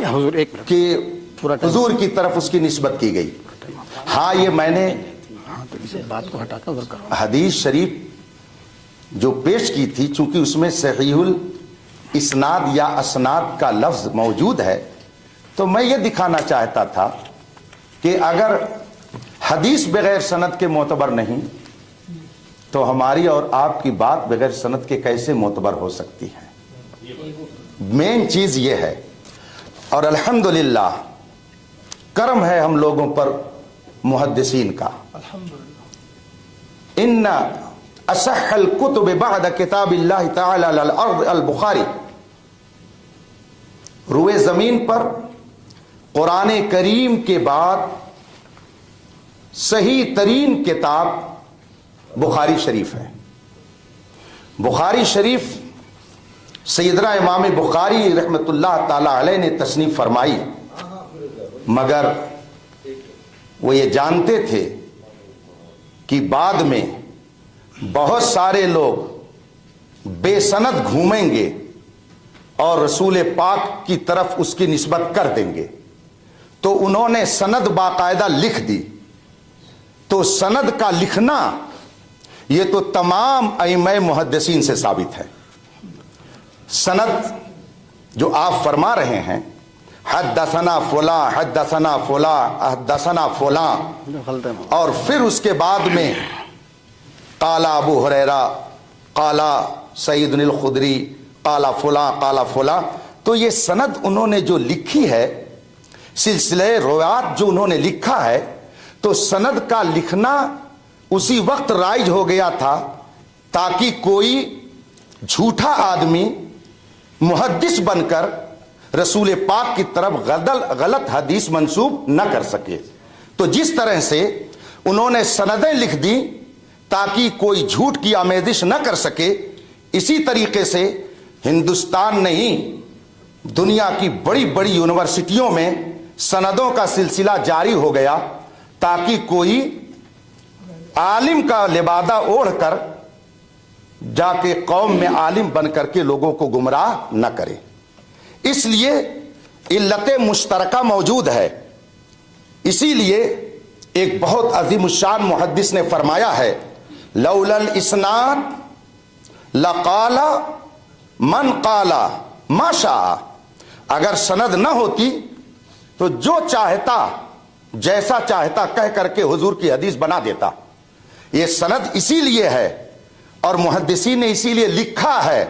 कि हुजूर की तरफ उसकी निस्बत की गई? हाँ, ये मैंने बात को हटाकर हदीस शरीफ जो पेश की थी, चूंकि उसमें सहीहुल इस्नाद या असनाद का लफ्ज मौजूद है, तो मैं ये दिखाना चाहता था कि अगर हदीस बगैर सनद के मोतबर नहीं तो हमारी और आपकी बात बगैर सनद के कैसे मोतबर हो सकती है? मेन चीज ये है। और अल्हम्दुलिल्लाह करम है हम लोगों पर मुहद्दिसीन का। इन्ना असहल कुतुब बाद किताबिल्लाह तआला अल अर्द अल बुखारी, रुए जमीन पर कुरान करीम के बाद सही तरीन किताब बुखारी शरीफ है। बुखारी शरीफ सैयदना इमाम बुखारी रहमतुल्लाह ताला अलैह ने तसनीफ फरमाई, मगर वो ये जानते थे कि बाद में बहुत सारे लोग बेसनद घूमेंगे اور رسول پاک کی طرف اس کی نسبت کر دیں گے تو انہوں نے سند باقاعدہ لکھ دی. تو سند کا لکھنا یہ تو تمام ائمہ محدثین سے ثابت ہے. سند جو آپ فرما رہے ہیں حدثنا فلاں حدثنا فلاں حدثنا فلاں، اور پھر اس کے بعد میں قال ابو ہریرہ قال سعید الخدری قال فلاں قال فلاں، تو یہ سند انہوں نے جو لکھی ہے، سلسلہ روایات جو انہوں نے لکھا ہے، تو سند کا لکھنا اسی وقت رائج ہو گیا تھا تاکہ کوئی جھوٹا آدمی محدث بن کر رسول پاک کی طرف غلط حدیث منسوب نہ کر سکے. تو جس طرح سے انہوں نے سندیں لکھ دی تاکہ کوئی جھوٹ کی آمیزش نہ کر سکے، اسی طریقے سے ہندوستان نہیں دنیا کی بڑی بڑی یونیورسٹیوں میں سندوں کا سلسلہ جاری ہو گیا تاکہ کوئی عالم کا لبادہ اوڑھ کر جا کے قوم میں عالم بن کر کے لوگوں کو گمراہ نہ کرے. اس لیے علت مشترکہ موجود ہے. اسی لیے ایک بہت عظیم الشان محدث نے فرمایا ہے لولا الاسناد لقال من قال ما شاء، اگر سند نہ ہوتی تو جو چاہتا جیسا چاہتا کہہ کر کے حضور کی حدیث بنا دیتا. یہ سند اسی لیے ہے اور محدثین نے اسی لیے لکھا ہے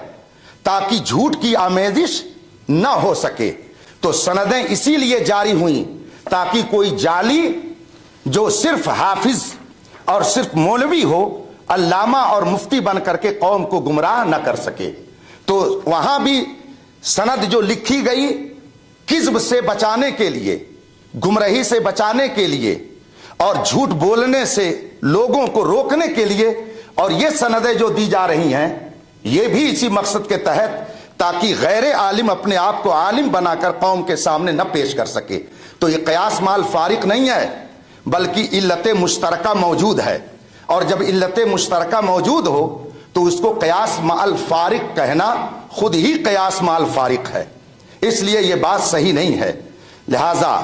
تاکہ جھوٹ کی آمیزش نہ ہو سکے. تو سندیں اسی لیے جاری ہوئیں تاکہ کوئی جعلی جو صرف حافظ اور صرف مولوی ہو، علامہ اور مفتی بن کر کے قوم کو گمراہ نہ کر سکے. تو وہاں بھی سند جو لکھی گئی کذب سے بچانے کے لیے، گمراہی سے بچانے کے لیے اور جھوٹ بولنے سے لوگوں کو روکنے کے لیے، اور یہ سندیں جو دی جا رہی ہیں یہ بھی اسی مقصد کے تحت تاکہ غیر عالم اپنے آپ کو عالم بنا کر قوم کے سامنے نہ پیش کر سکے. تو یہ قیاس مال فارق نہیں ہے بلکہ علت مشترکہ موجود ہے، اور جب علت مشترکہ موجود ہو تو اس کو قیاس مال فارق کہنا خود ہی قیاس مال فارق ہے. اس لیے یہ بات صحیح نہیں ہے. لہذا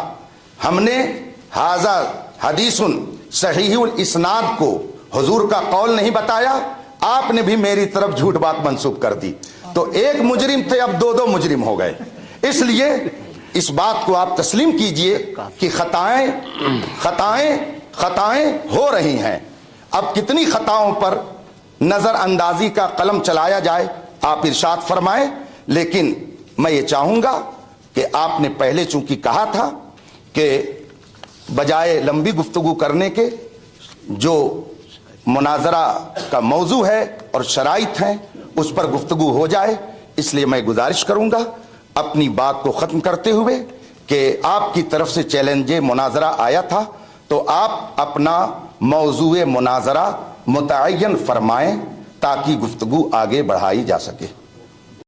ہم نے ھذا حدیث صحیح الاسناد کو حضور کا قول نہیں بتایا، آپ نے بھی میری طرف جھوٹ بات منسوب کر دی. تو ایک مجرم تھے اب دو مجرم ہو گئے. اس لیے اس بات کو آپ تسلیم کیجئے کہ خطائیں ہو رہی ہیں. اب کتنی خطاؤں پر نظر اندازی کا قلم چلایا جائے آپ ارشاد فرمائیں. لیکن میں یہ چاہوں گا کہ آپ نے پہلے چونکہ کہا تھا کہ بجائے لمبی گفتگو کرنے کے جو مناظرہ کا موضوع ہے اور شرائط ہیں اس پر گفتگو ہو جائے، اس لیے میں گزارش کروں گا اپنی بات کو ختم کرتے ہوئے کہ آپ کی طرف سے چیلنج مناظرہ آیا تھا تو آپ اپنا موضوع مناظرہ متعین فرمائیں تاکہ گفتگو آگے بڑھائی جا سکے.